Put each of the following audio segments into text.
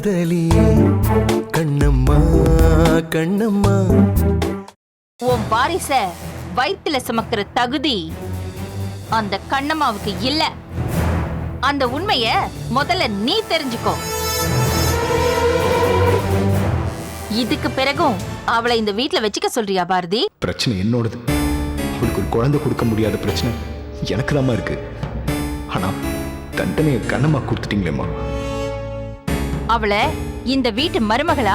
காதலியே கண்ணம்மா கண்ணம்மா. உன் வாரிச வயித்துல சுமக்கிற தகுதி அந்த கண்ணம்மாவுக்கு இல்ல. அந்த உண்மைய முதல்ல நீ தெரிஞ்சுக்கோ. இதுக்கு பிறகும் அவளை இந்த வீட்ல வச்சுக்க சொல்றியா பாரதி? பிரச்சனை என்னோடது. அவளுக்கு ஒரு குழந்தை கொடுக்க முடியாத பிரச்சனை எனக்கு தாம்மா இருக்கு. ஆனா தண்டனையை கண்ணம்மா கொடுத்துட்டீங்களேம்மா. அவளை இந்த வீட்டு மருமகளா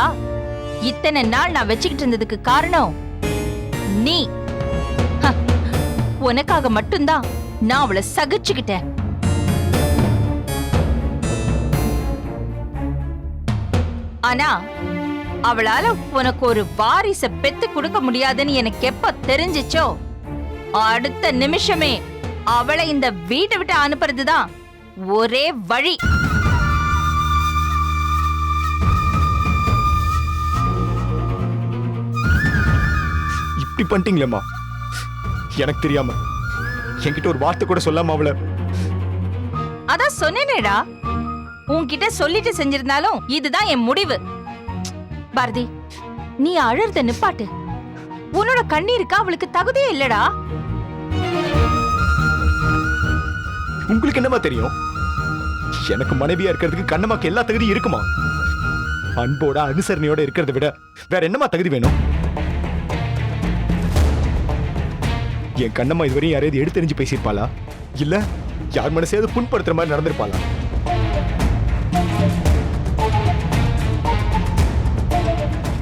இத்தனை நாள் நான் வச்சுக்கிட்டு இருந்ததுக்கு காரணம் நீ. உனக்காக மட்டும்தான் நான் அவளை சகிச்சுக்கிட்டேன். ஆனா அவளால உனக்கு ஒரு வாரிச பெத்து கொடுக்க முடியாதுன்னு எனக்கு எப்ப தெரிஞ்சிச்சோ அடுத்த நிமிஷமே அவளை இந்த வீட்டை விட்டு அனுப்புறதுதான் ஒரே வழி. இப்படி பண்ணிட்டீங்களேம்மா. எனக்கு தெரியாம என்கிட்ட ஒரு வார்த்தை கூட சொல்லாம அவளை. அதான் சொன்னேனேடா, உன்கிட்ட சொல்லிட்டு செஞ்சிருந்தாலும் இதுதான் என் முடிவு. பாரதி, நீ அழறத நிப்பாட்டு. உன்னோட கண்ணீருக்கு அவளுக்கு தகுதியே இல்லடா. உங்களுக்கு என்னமா தெரியும்? எனக்கு மனைவியா இருக்கிறதுக்கு கண்ணம்மாக்கு எல்லா தகுதியும் இருக்குமா? அன்போட அனுசரணையோட இருக்கிறத விட வேற என்னமா தகுதி வேணும்? என் கண்ணம்மா இதுவரையும் யாரையாவது எடுத்தெறிஞ்சு பேசியிருப்பாளா? இல்ல யார் மனசையாவது புண்படுத்துற மாதிரி நடந்திருப்பாளா?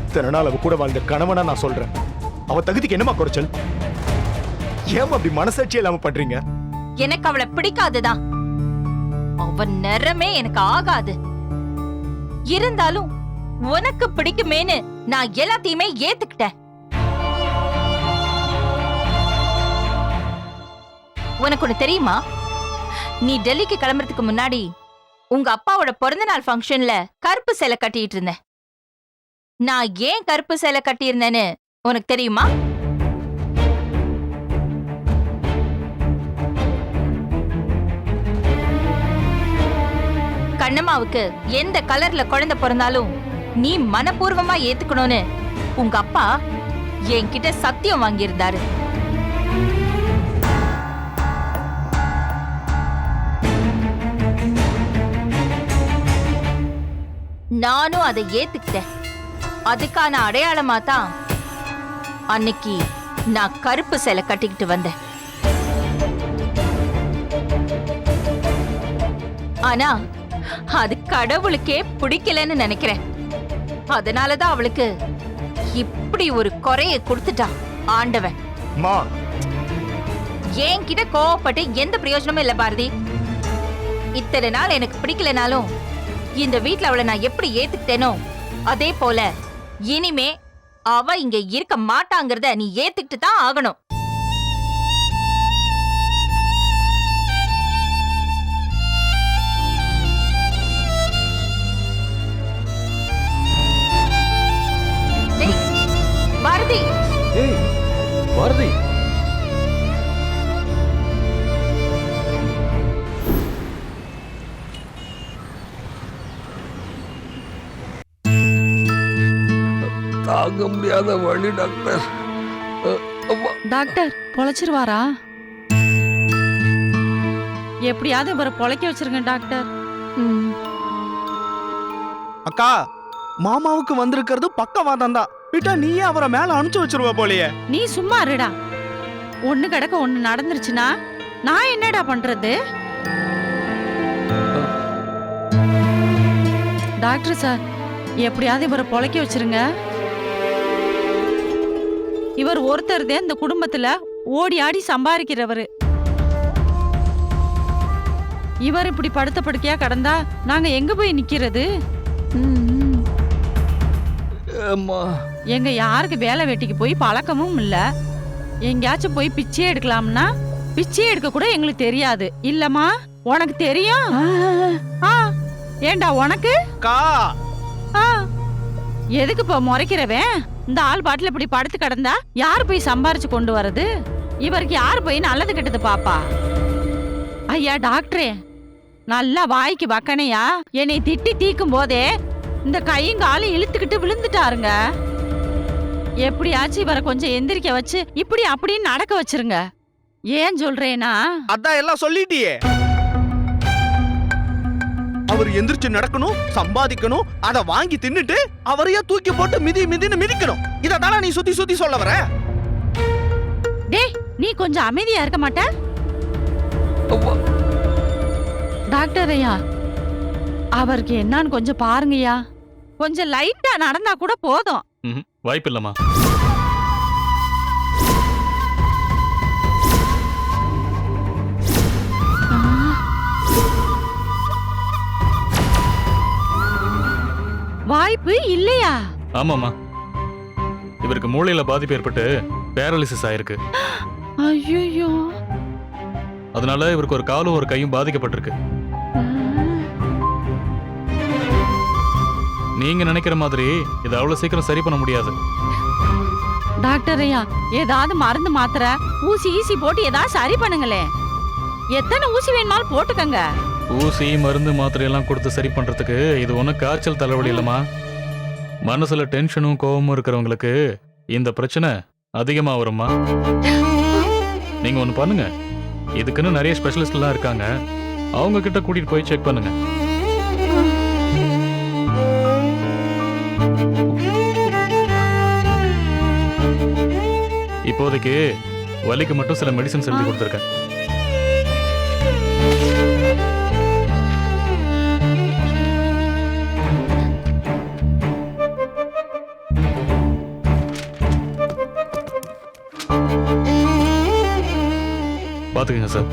இத்தனை நாள் அவ கூட வாழ்ந்த கணவனா நான் சொல்றேன். அவ தகுதிக்கு என்னமா குறைச்சல்? ஏன் அப்படி மனசாட்சி இல்லாம பண்றீங்க? எனக்கு அவளை பிடிக்காதுதான். அவ நிறமே எனக்கு ஆகாது. இருந்தாலும் உனக்கு பிடிக்குமேன்னு நான் எல்லாத்தையுமே ஏத்துக்கிட்டேன். உனக்கு ஒண்ணு தெரியுமா? நீ டெல்லிக்கு கிளம்புறதுக்கு முன்னாடி உங்க அப்பாவோட பிறந்த நாள் ஃபங்க்ஷன்ல கருப்பு சேலை கட்டிட்டு இருந்தேன். நான் ஏன் கருப்பு சேலை கட்டியிருந்தேன்னு உனக்கு தெரியுமா? கண்ணம்மாவுக்கு எந்த கலர்ல குழந்தை பிறந்தாலும் நீ மனப்பூர்வமா ஏத்துக்கணும்னு உங்க அப்பா என்கிட்ட சத்தியம் வாங்கியிருந்தாரு. நானும் அதை ஏத்துக்கிட்டேன். அதுக்கான அடையாளமா தான் அன்னைக்கு நான் கருப்பு சேலை கட்டிக்கிட்டு வந்தேன். ஆனா அது கடவுளுக்கே பிடிக்கலன்னு நினைக்கிறேன். அதனாலதான் அவளுக்கு இப்படி ஒரு குறைய கொடுத்துட்டான் ஆண்டவன். என்கிட்ட கோவப்பட்டு எந்த பிரயோஜனமும் இல்ல பாரதி. இத்தனை நாள் எனக்கு பிடிக்கலனாலும் இந்த வீட்ல அவளை நான் எப்படி ஏத்துக்கிட்டேனோ அதே போல இனிமே அவ இங்க இருக்க மாட்டாங்கிறத நீ ஏத்துக்கிட்டு தான் ஆகணும். பாரதி, பாரதி, தாங்க முடியாத வழி டாக்டர். டாக்டர் பொழைச்சிருவாரா? எப்படியாவது இவரை பொழைக்க வச்சிருங்க டாக்டர். அக்கா, மாமாவுக்கு வந்திருக்கிறது பக்கவாதம் தான். விட்டா நீயே அவரை மேல அனுப்பிச்சு வச்சிருவ போலயே. நீ சும்மா இருடா. ஒண்ணு கிடக்க ஒண்ணு நடந்துருச்சுன்னா நான் என்னடா பண்றது? டாக்டர் சார், எப்படியாவது இவரை பொழைக்க வச்சிருங்க. இவர் ஒருத்தர் தான் இந்த குடும்பத்துல ஓடி ஆடி சம்பாதிக்கிறவரு. இவர் இப்படி படுத்த படுக்கையா கடந்தா நாங்க எங்க போய் நிக்கிறது? எங்க யாருக்கு வேலை வெட்டிக்கு போய் பழக்கமும் இல்ல. எங்கேயாச்சும் போய் பிச்சை எடுக்கலாம்னா பிச்சை எடுக்க கூட எங்களுக்கு தெரியாது. இல்லம்மா, உனக்கு தெரியும்? ஏண்டா உனக்கு? எதுக்கு இப்ப முறைக்கிறவன்? இந்த ஆள் பாட்டில் இப்படி படுத்து கிடந்தா யாரு போய் சம்பாரிச்சு கொண்டு வரது? இவருக்கு யாரு போய் நல்லது கெட்டது பாப்பா? ஐயா டாக்டரே, நல்லா வாய்க்கு வக்கனையா என்னை திட்டி தீக்கும் போதே இந்த கையும் காலும் இழுத்துக்கிட்டு விழுந்துட்டாருங்க. எப்படியாச்சும் இவரை கொஞ்சம் எந்திரிக்க வச்சு இப்படி அப்படின்னு நடக்க வச்சிருங்க. ஏன் சொல்றேன்னா, அதான் எல்லாம் சொல்லிட்டியே. அவர் எந்திரிச்சு நடக்கணும், சம்பாதிக்கணும், அத வாங்கி தின்னுட்டு அவரையே தூக்கி போட்டு மிதின்னு மிதிக்கணும். இததானே நீ சுத்தி சுத்தி சொல்ல வர? டேய் நீ கொஞ்சம் அமைதியா இருக்க மாட்ட? டாக்டர் ஐயா, அவருக்கு என்னன்னு கொஞ்சம் பாருங்கய்யா. கொஞ்சம் லைட்டா நடந்தா கூட போதும். வாய்ப்பு இல்லம்மா. வாய்ப்பு இல்லையா? ஆமாம்மா, இவருக்கு மூளையில பாதிப்பு ஏற்பட்டு பேரலிசிஸ் ஆயிருக்கு. ஐயோ, அதனால இவருக்கு ஒரு காலும் ஒரு கையும் பாதிக்கப்பட்டிருக்கு. நீங்க நினைக்கிற மாதிரி இதை அவ்வளவு சீக்கிரம் சரி பண்ண முடியாது. டாக்டர் ஐயா, ஏதாவது மருந்து மாத்திரை ஊசி ஈசி போட்டு ஏதாவது சரி பண்ணுங்களே. எத்தனை ஊசி வேணுமாலும் போட்டுக்கங்க. ஊசி மருந்து மாத்திரையெல்லாம் கொடுத்து சரி பண்றதுக்கு இது ஒன்றும் காய்ச்சல் தலைவலி இல்லைம்மா. மனசுல டென்ஷனும் கோவமும் இருக்கிறவங்களுக்கு இந்த பிரச்சனை அதிகமா வரும்மா. நீங்க ஒன்று பண்ணுங்க, இதுக்குன்னு நிறைய ஸ்பெஷலிஸ்ட் எல்லாம் இருக்காங்க, அவங்க கிட்ட கூட்டிட்டு போய் செக் பண்ணுங்க. இப்போதைக்கு வலிக்கு மட்டும் சில மெடிசன்ஸ் எழுதி கொடுத்துருக்கேன். பாத்துக்கங்க சார்.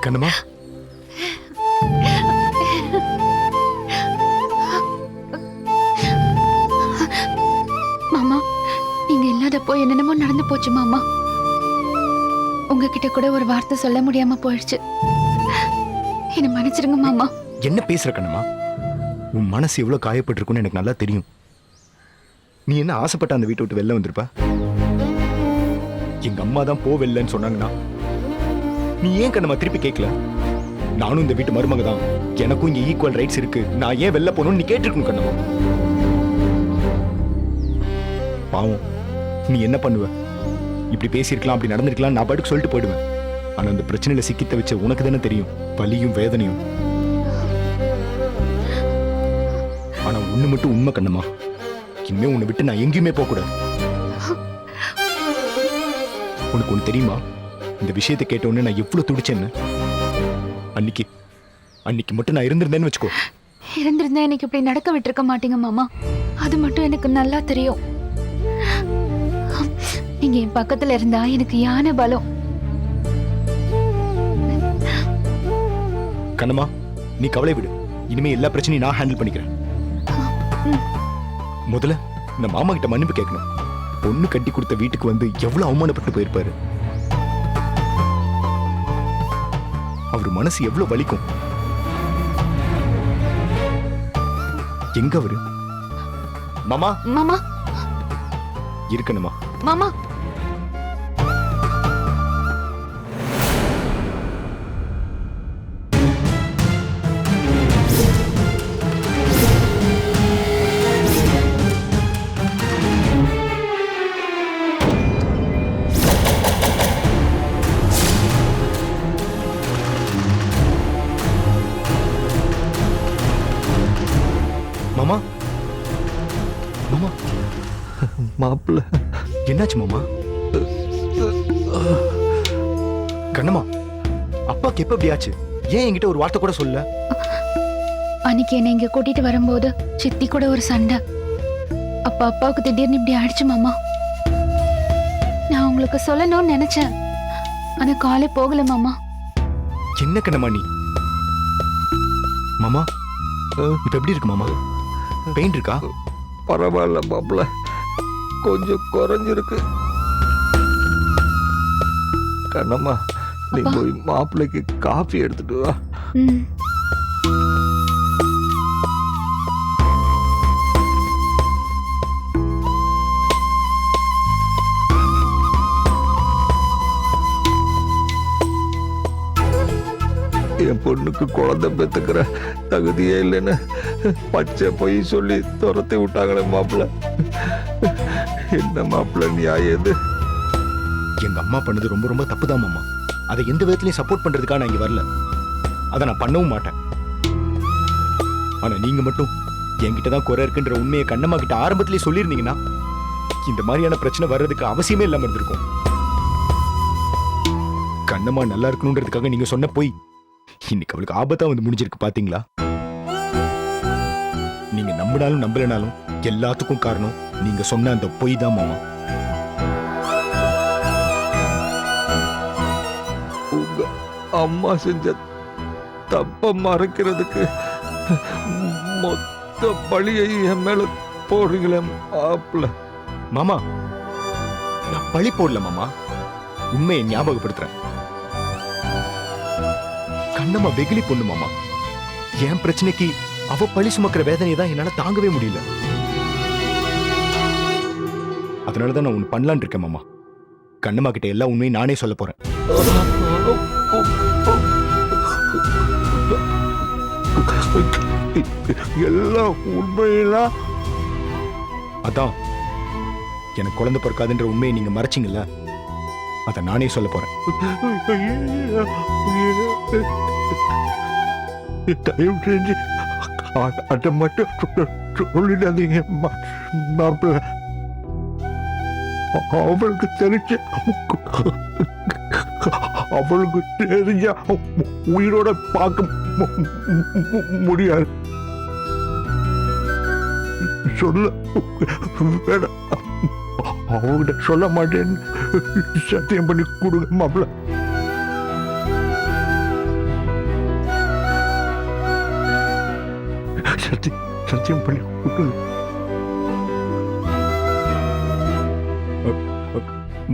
கண்ணம்மா, மாமா, நீங்க இல்லாதப்போ என்னென்னமோ நடந்து போச்சு மாமா. உங்ககிட்ட கூட ஒரு வார்த்தை சொல்ல முடியாம போயிடுச்சு. என்ன மன்னிச்சிருங்க மாமா. என்ன பேசுற கண்ணம்மா? உன் மனசு எவ்வளவு காயப்பட்டிருக்குன்னு எனக்கு நல்லா தெரியும். நீ என்ன ஆசைப்பட்ட அந்த வீட்டை விட்டு வெளில வந்திருப்ப? எங்க அம்மா தான் போ வெளிலன்னு சொன்னாங்கன்னா நீ ஏன் கண்ணம்மா திருப்பி கேட்கல? நானும் இந்த வீட்டு மருமக தான், எனக்கும் இங்க ஈக்குவல் ரைட்ஸ் இருக்கு, நான் ஏன் வெளில போகணும்னு நீ கேட்டிருக்கணும் கண்ணம்மா. பாவம், நீ என்ன பண்ணுவ? இப்படி பேசியிருக்கலாம், அப்படி நடந்திருக்கலாம், நான் பாட்டுக்கு சொல்லிட்டு போயிடுவேன். ஆனா அந்த பிரச்சனையில சிக்கி தவிச்ச உனக்கு தானே தெரியும் வலியும் வேதனையும். ஆனா ஒண்ணு மட்டும் உண்மை கண்ணம்மா, இனிமே உன்னை விட்டு நான் எங்கேயுமே போக கூடாது. உனக்கு ஒண்ணு தெரியுமா? இந்த விஷயத்தை கேட்ட உடனே நான் எவ்வளவு துடிச்சேன்னு. அன்னைக்கு மட்டும் நான் இருந்திருந்தேன்னு வச்சுக்கோ. இருந்திருந்தா எனக்கு இப்படி நடக்க விட்டுருக்க மாட்டீங்க மாமா. அது மட்டும் எனக்கு நல்லா தெரியும். நீங்க என் பக்கத்துல இருந்தா எனக்கு யானை பலம். கண்ணம்மா, நீ கவலை விடு. இனிமே எல்லா பிரச்சனையும் நான் ஹேண்டில் பண்ணிக்கிறேன். முதல்ல இந்த மாமா கிட்ட மன்னிப்பு கேட்கணும். பொண்ணு கட்டி கொடுத்த வீட்டுக்கு வந்து எவ்வளவு அவமானப்பட்டு போயிருப்பாரு. அவர் மனசு எவ்வளவு வலிக்கும். எங்க அவரு? மாமா மாமா இருக்கணுமா? மாமா மாமா மாமா மாப்பிள்ள என்னாச்சு மாமா? கண்ணம்மா, அப்பாக்கு எப்ப இப்படி ஆச்சு? ஏன் என்கிட்ட ஒரு வார்த்தை கூட சொல்ல? அன்னைக்கு என்னை இங்க கூட்டிட்டு வரும்போது சித்தி கூட ஒரு சண்டை. அப்ப அப்பாவுக்கு திடீர்னு இப்படி ஆயிடுச்சு மாமா. நான் உங்களுக்கு சொல்லணும்னு நினைச்சேன், ஆனா காலே போகல மாமா. என்ன கண்ணம்மா நீ? மாமா இப்ப எப்படி இருக்கு மாமா? பெயின் இருக்கா? பரவாயில்ல மாப்பிள்ள, கொஞ்சம் குறைஞ்சிருக்கு. கண்ணம்மா, நீ அப்பா. போய் மாப்பிள்ளைக்கு காஃபி எடுத்துட்டு வா. ம். என் பொண்ணுக்கு குழந்தை பெத்துக்கிற தகுதியே இல்லைன்னு பச்சை பொய் சொல்லி துரத்தி விட்டாங்களே மாப்பிள்ள. என்ன மாப்பிள்ள நியாயம் இது? எங்க அம்மா பண்ணது ரொம்ப ரொம்ப தப்புதான் மாமா. அதை எந்த விதத்திலையும் சப்போர்ட் பண்றதுக்காக நான் இங்க வரல. அதை நான் பண்ணவும் மாட்டேன். ஆனா நீங்க மட்டும் என்கிட்ட தான் குறை இருக்குன்ற உண்மையை கண்ணம்மா கிட்ட ஆரம்பத்திலேயே சொல்லியிருந்தீங்கன்னா இந்த மாதிரியான பிரச்சனை வர்றதுக்கு அவசியமே இல்லாம இருந்திருக்கும். கண்ணம்மா நல்லா இருக்கணும்ன்றதுக்காக நீங்க சொன்ன போய் இன்னைக்கு அவளுக்கு ஆபத்தா வந்து முடிஞ்சிருக்கு பாத்தீங்களா? நீங்க நம்பினாலும் நம்பலனாலும் எல்லாத்துக்கும் காரணம் நீங்க சொன்ன அந்த பொய் தான் மாமா. உங்க அம்மா செஞ்ச தப்ப மறைக்கிறதுக்கு மொத்த பழியை என் மேல போடுறீங்களே மாப்பிள்ள. மாமா நான் பழி போடல மாமா, உண்மையை ஞாபகப்படுத்துறேன். கண்ணம்மா வெகுளி பொண்ணு மாமா. என் பிரச்சனைக்கு அவ பழி சுமக்கிற வேதனையை தான் என்னால தாங்கவே முடியல. அதனாலதான் நான் ஒண்ணு பண்ணலான் இருக்கேன் மாமா. கண்ணம்மா கிட்ட எல்லா உண்மையும் நானே சொல்ல போறேன். எல்லாம் உண்மையெல்லாம் அதான் எனக்கு குழந்தை பிறக்காதுன்ற உண்மையை நீங்க மறைச்சிங்கல்ல, அதை நானே சொல்ல போறேன். தயவு செஞ்சு அதை மட்டும் சொல்லிடாதீங்க மாப்பிள்ள. அவளுக்கு தெரிஞ்ச உயிரோட பார்க்க முடியாது. சொல்ல வேணாம், அவங்கிட்ட சொல்ல மாட்டேன்னு சத்தியம் பண்ணி கொடுங்க மாப்பிள்ள. சத்தியம் பண்ணி கொடுங்க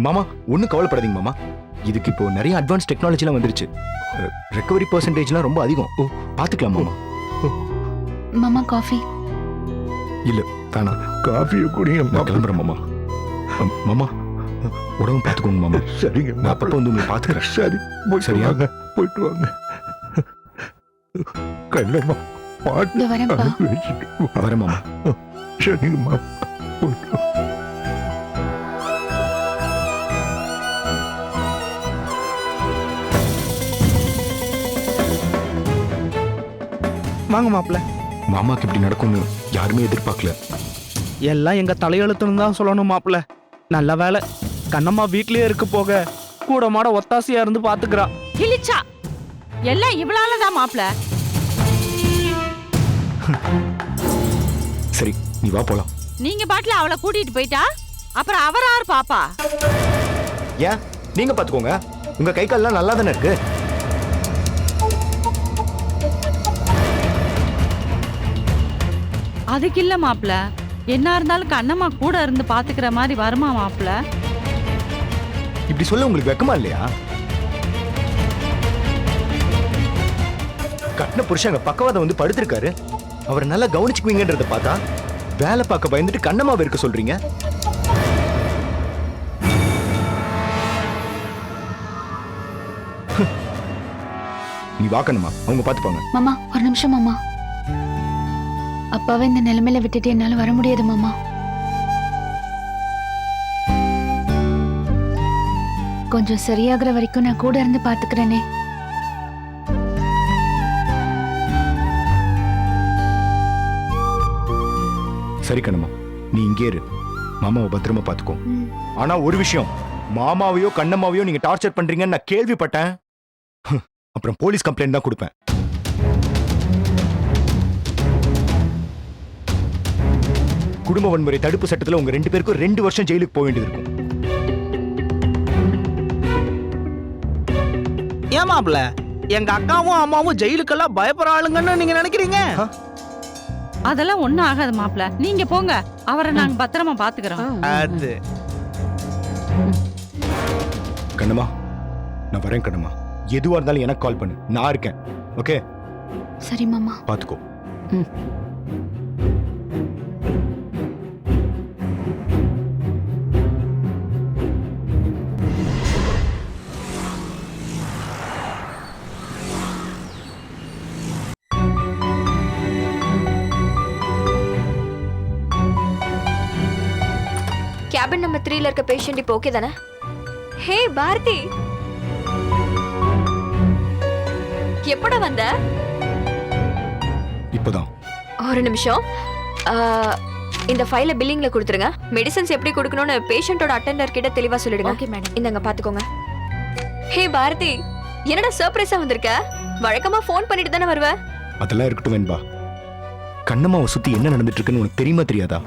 மாமா. ஒன்னும் கவலைப்படாதீங்க மாமா. இதுக்கு இப்போ நிறைய அட்வான்ஸ் டெக்னாலஜிலாம் வந்துருச்சு. ரெக்கவரி பர்சன்டேஜ்லாம் ரொம்ப அதிகம். பாத்துக்கலாம் மாமா. மாமா காஃபி. இல்ல வேணாம், காஃபியை குடிங்க நான் கிளம்புறேன் மாமா. மாமா உடம்பு பாத்துக்கோங்க மாமா. சரிங்க, நான் அப்பப்போ வந்து உங்களை பாத்துக்கிறேன். சரி, போயிட்டு சரியா? வாங்க, போயிட்டு வாங்க. கண்ணம்மா பாட்டு இதோ வரேன்ப்பா. வச்சுட்டு வா. வரேன் மாமா. சரிங்கம்மா, போயிட்டு வா. வாங்க மாப்பிள்ள. மாமாக்கு இப்படி நடக்கும்னு யாருமே எதிர்பார்க்கல. எல்லாம் எங்க தலையெழுத்துன்னு தான் சொல்லணும் மாப்பிள்ள. நல்ல வேலை கண்ணம்மா வீட்லயே இருக்க போக கூட மாட ஒத்தாசையா இருந்து பாத்துக்கிறா. கிழிச்சா எல்லாம் இவளாலதான் மாப்பிள்ள. சரி நீ வா போலாம். நீங்க பாட்டுல அவளை கூட்டிட்டு போயிட்டா அப்புறம் அவர் யாரு பாப்பா? ஏன் நீங்க பாத்துக்கோங்க, உங்க கை கால்லாம் நல்லா தானே இருக்கு. அதுக்கு இல்ல மாப்பிள்ள, என்ன இருந்தாலும் கண்ணம்மா கூட இருந்து பாத்துக்கிற மாதிரி வருமா மாப்பிள்ள? இப்படி சொல்ல உங்களுக்கு வெக்கமா இல்லையா? கட்டின புருஷங்க பக்கவாதம் வந்து படுத்திருக்காரு, அவரை நல்லா கவனிச்சுக்குவீங்கன்றத பார்த்தா வேலை பார்க்க பயந்துட்டு கண்ணம்மாவை இருக்க சொல்றீங்க. நீ வாக்கணுமா, அவங்க பாத்துப்பாங்க. மாமா ஒரு நிமிஷம் மாமா. அப்பாவை இந்த நிலைமையில விட்டுட்டு என்னால வர முடியாது மாமா. கொஞ்சம் சரியாகிற வரைக்கும் நான் கூட இருந்து பாத்துக்கிறேனே. சரி கண்ணம்மா, நீ இங்கே இரு, மாமாவை பத்திரமா பாத்துக்கோ. ஆனா ஒரு விஷயம், மாமாவையோ கண்ணம்மாவையோ நீங்க டார்ச்சர் பண்றீங்கன்னு நான் கேள்விப்பட்டேன். அப்புறம் போலீஸ் கம்ப்ளைண்ட் தான் கொடுப்பேன். குடும்ப வன்முறை தடுப்பு சட்டத்துல உங்க 2 பேருக்கும் 2 வருஷம் ஜெயிலுக்கு போக வேண்டியது இருக்கும். ஏன் மாப்ள எங்க அக்காவும் அம்மாவும் ஜெயிலுக்கெல்லாம் பயப்படுற ஆளுங்கன்னு நீங்க நினைக்கிறீங்க? அதெல்லாம் ஒண்ணும் ஆகாது மாப்ள, நீங்க போங்க, அவரை நாங்க பத்திரமா பாத்துக்கிறோம். அது கண்ணம்மா, நான் வரேன் கண்ணம்மா. எதுவா இருந்தாலும் எனக்கு கால் பண்ணு, நான் இருக்கேன். ஓகே? சரி மாமா. பாத்துக்கோ. கேபின் நம்பர் 3ல இருக்க பேஷண்ட் இப்போ ஓகே தானே? ஹே பாரதி, எப்பட வந்த? இப்பதான். ஒரு நிமிஷம். இந்த ஃபைலை பில்லிங்ல கொடுத்துருங்க. மெடிசன்ஸ் எப்படி கொடுக்கணும்னு பேஷண்டோட அட்டெண்டர் கிட்ட தெளிவா சொல்லிடுங்க. Okay madam. இந்தங்க பாத்துக்கோங்க. ஹே பாரதி, என்னடா சர்ப்ரைஸா வந்திருக்க? வழக்கமா ஃபோன் பண்ணிட்டு தானே வருவ? அதெல்லாம் இருக்கட்டும் வெண்பா. கண்ணம்மாவை சுத்தி என்ன நடந்துட்டு இருக்குன்னு உனக்கு தெரியுமா தெரியாதா?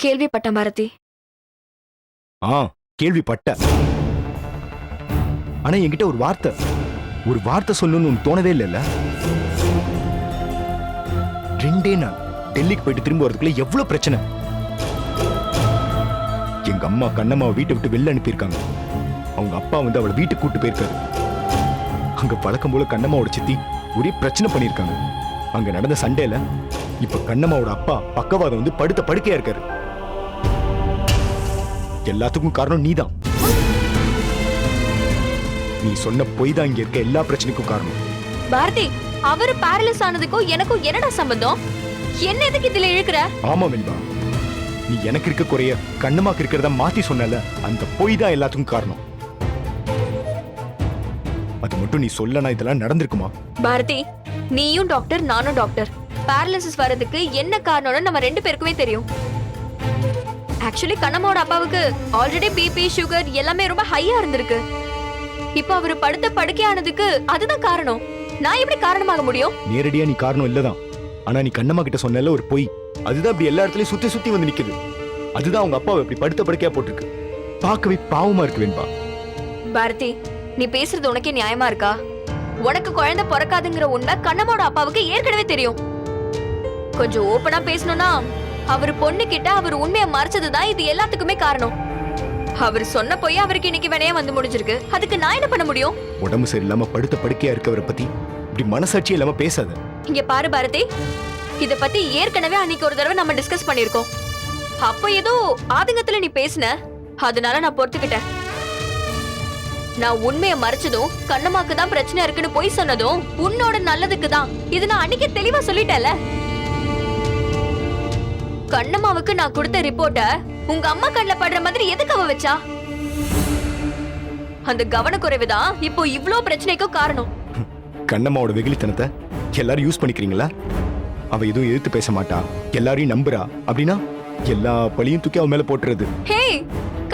கேள்விப்பட்டேன் பாரதி. கேள்விப்பட்ட. ஆனா என்கிட்ட ஒரு வார்த்தை சொல்லணும்னு உனக்கு தோணவே இல்லைல்ல? 2 நாள் டெல்லிக்கு போயிட்டு திரும்ப வரதுக்குள்ள எவ்வளவு பிரச்சனை. எங்க அம்மா கண்ணம்மாவை வீட்டை விட்டு வெளில அனுப்பியிருக்காங்க. அவங்க அப்பா வந்து அவளை வீட்டுக்கு கூட்டு போயிருக்காரு. அங்க பழக்கம் போல கண்ணம்மாவோட சித்தி ஒரே பிரச்சனை பண்ணிருக்காங்க. அங்க நடந்த சண்டையில இப்ப கண்ணம்மாவோட அப்பா பக்கவாதம் வந்து படுத்த படுக்கையா இருக்காரு. எல்லாத்துக்கும் காரணம் நீதான். நீ சொன்ன பொய் தான் இங்க இருக்க எல்லா பிரச்சனைக்கும் காரணம். பாரதி, அவரு பேரலிஸ் ஆனதுக்கும் எனக்கும் என்னடா சம்பந்தம்? என்ன எதுக்கு இதுல இழுக்குற? ஆமா வெண்பா, நீ எனக்கு இருக்க குறைய கண்ணம்மாக்கு இருக்கிறத மாத்தி சொன்னல, அந்த பொய் தான் எல்லாத்துக்கும் காரணம். அது மட்டும் நீ சொல்லனா இதெல்லாம் நடந்திருக்குமா? பாரதி, நீயும் டாக்டர், நானும் டாக்டர். பேரலிசிஸ் வரதுக்கு என்ன காரணம்னு நம்ம 2 பேருக்குமே தெரியும். ஆக்சுவலி கண்ணம்மாவோட அப்பாவுக்கு ஆல்ரெடி பிபி சுகர் எல்லாமே ரொம்ப ஹையா இருந்திருக்கு. இப்போ அவரு படுத்த படுக்கையானதுக்கு அதுதான் காரணம். நான் எப்படி காரணமாக முடியும்? நேரடியா நீ காரணம் இல்லதான். ஆனா நீ கண்ணம்மா கிட்ட சொன்னல ஒரு பொய், அதுதான் இப்படி எல்லா இடத்துலயும் சுத்தி சுத்தி வந்து நிக்குது. அதுதான் அவங்க அப்பாவை இப்படி படுத்த படுக்கையா போட்டிருக்கு. பார்க்கவே பாவமா இருக்கு வெண்பா. பாரதி, நீ பேசுறது உனக்கே நியாயமா இருக்கா? உனக்கு குழந்தை பிறக்காதுங்கிற உண்மை கண்ணம்மாவோட அப்பாவுக்கு ஏற்கனவே தெரியும். கொஞ்சம் ஓப்பனா பேசணும்னா, அவர் பொண்ணு கிட்ட அவர் உண்மையை மறைச்சதுதான் இது எல்லாத்துக்குமே காரணம். அவர் சொன்ன போய் அவருக்கு இன்னைக்கு வினையா வந்து முடிஞ்சிருக்கு. அதுக்கு நான் என்ன பண்ண முடியும்? உடம்பு சரியில்லாம படுத்த படுக்கையா இருக்கவரை பத்தி இப்படி மனசாட்சி இல்லாம பேசாத. இங்க பாரு பாரதி, இத பத்தி ஏற்கனவே அன்னைக்கு ஒரு தடவை நம்ம டிஸ்கஸ் பண்ணிருக்கோம். அப்ப ஏதோ ஆதங்கத்துல நீ பேசின, அதனால நான் பொறுத்துக்கிட்டேன். நான் உண்மையை மறைச்சதும் கண்ணம்மாக்கு தான் பிரச்சனை இருக்குன்னு போய் சொன்னதும் உன்னோட நல்லதுக்கு தான். இது நான் அன்னைக்கு தெளிவா சொல்லிட்டேன்ல. கண்ணம்மாவுக்கு நான் கொடுத்த ரிப்போர்ட்ட உங்க அம்மா கண்ணுல படுற மாதிரி எதுக்கு அவ வச்சா? அந்த கவனக்குறைவுதான் இப்போ இவ்ளோ பிரச்சனைக்கும் காரணம். கண்ணம்மாவோட வெகுளித்தனத்தை எல்லாரும் யூஸ் பண்ணிக்கிறீங்களா? அவ எதுவும் எதிர்த்து பேச மாட்டா, எல்லாரையும் நம்புறா அப்படின்னா எல்லா பழியும் தூக்கி அவ மேல போட்டுறது. ஹே,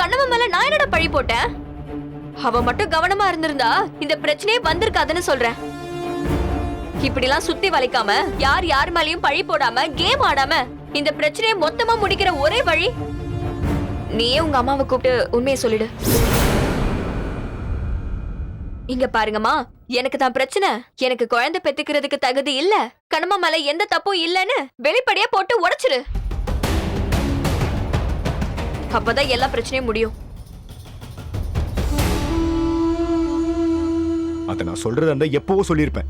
கண்ணம்மா மேல நான் என்னடா பழி போட்டேன்? அவ மட்டும் கவனமா இருந்திருந்தா இந்த பிரச்சனையே வந்திருக்காதுன்னு சொல்றேன். இப்படிலாம் சுத்தி வளைக்காம யார் யார் மேலயும் பழி போடாம கேம் ஆடாம இந்த பிரச்சனையை மொத்தமா முடிக்கிற ஒரே வழி, நீயே உங்க அம்மாவை கூப்பிட்டு உண்மையை சொல்லிடு. இங்க பாருங்கம்மா, எனக்கு தான் பிரச்சனை. எனக்கு குழந்தை பெத்துக்கிறதுக்கு தகுதி இல்ல, கண்ணம்மா மேல எந்த தப்பும் இல்லன்னு வெளிப்படையா போட்டு உடைச்சிரு. அப்பதான் எல்லா பிரச்சனையும் முடியும். அத நான் சொல்றதா இருந்தா எப்பவோ சொல்லியிருப்பேன்.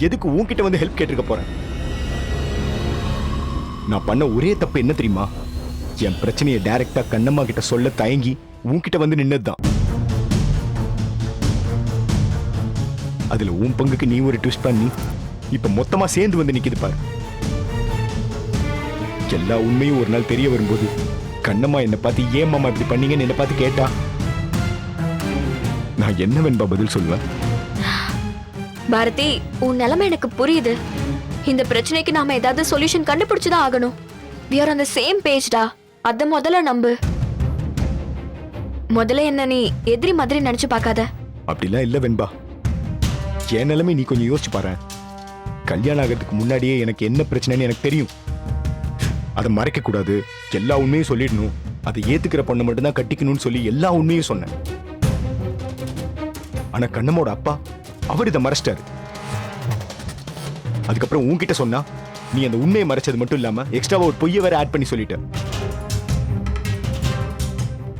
எதுக்கு உன்கிட்ட வந்து ஹெல்ப் கேட்டிருக்க போறேன்? நான் பண்ண ஒரே தப்பு என்ன தெரியுமா? என் பிரச்சனையை டைரக்டா கண்ணம்மா கிட்ட சொல்ல தயங்கி உன்கிட்ட வந்து நின்னதுதான். அதுல உன் பங்குக்கு நீ ஒரு ட்விஸ்ட் பண்ணி இப்ப மொத்தமா சேர்ந்து வந்து நிக்குது பாரு. எல்லா உண்மையும் ஒரு நாள் தெரிய வரும்போது கண்ணம்மா என்ன பார்த்து ஏன் மாமா இப்படி பண்ணீங்கன்னு என்ன பார்த்து கேட்டா நான் என்ன வெண்பா பதில் சொல்வேன்? பாரதி, உன் நிலைமை எனக்கு புரியுது. இந்த பிரச்சனைக்கு நாம ஏதாவது சொல்யூஷன் கண்டுபிடிச்சுதான் ஆகணும். we are on the same page டா. அத முதல்ல நம்பு. முதல்ல என்ன நீ எதிரி மாதிரி நினைச்சு பார்க்காத. அப்படிலாம் இல்ல வெண்பா. என் நிலைமை நீ கொஞ்சம் யோசிச்சு பாரு. கல்யாணம் ஆகிறதுக்கு முன்னாடியே எனக்கு என்ன பிரச்சனைன்னு எனக்கு தெரியும். அதை மறைக்க கூடாது, எல்லா உண்மையும் சொல்லிடணும், அதை ஏத்துக்கிற பொண்ணை மட்டும்தான் கட்டிக்கணும்னு சொல்லி எல்லா உண்மையும் சொன்னேன். ஆனா கண்ணம்மாவோட அப்பா அவர் இதை மறைச்சிட்டாரு. அதுக்கப்புறம் உன்கிட்ட சொன்னா நீ அந்த உண்மையை மறைச்சது மட்டும் இல்லாம எக்ஸ்ட்ராவா ஒரு பொய்யை வேற ஆட் பண்ணி சொல்லிட்ட.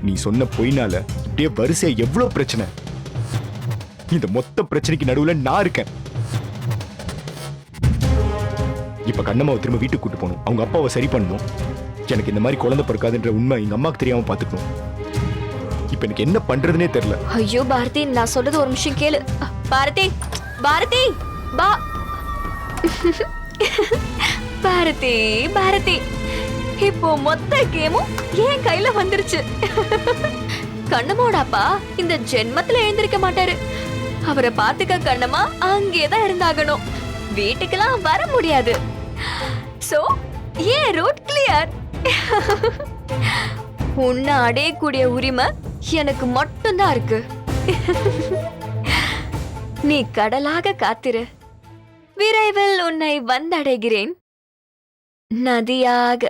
நீ சொன்ன பொய்னால இப்படியே வரிசையா எவ்வளவு பிரச்சனை. இந்த மொத்த பிரச்சனைக்கு நடுவுல நான் இருக்கேன். இப்ப கண்ணம்மாவை திரும்ப வீட்டுக்கு கூட்டு போகணும், அவங்க அப்பாவை சரி பண்ணணும். எனக்கு இந்த மாதிரி குழந்தை பிறக்காதுன்ற உண்மை எங்க அம்மாக்கு தெரியாம பாத்துக்கணும். இப்ப எனக்கு என்ன பண்றதுனே தெரியல. ஐயோ பாரதி, நான் சொல்றது ஒரு நிமிஷம் கேளு. பாரதி, பாரதி, பாரதி, பாரதி, இப்போ மொத்த கேமும் என் கையில வந்துருச்சு. கண்ணம்மாவோட அப்பா இந்த ஜென்மத்துல எழுந்திருக்க மாட்டாரு. அவரை பாத்துக்க கண்ணம்மா அங்கேதான் இருந்தாகணும், வீட்டுக்கெல்லாம் வர முடியாது. சோ ஏன் ரூட் கிளியர். உன்னை அடையக்கூடிய உரிமை எனக்கு மட்டும்தான் இருக்கு. நீ கடலாக காத்திரு, விரைவில் உன்னை வந்தடைகிறேன் நதியாக.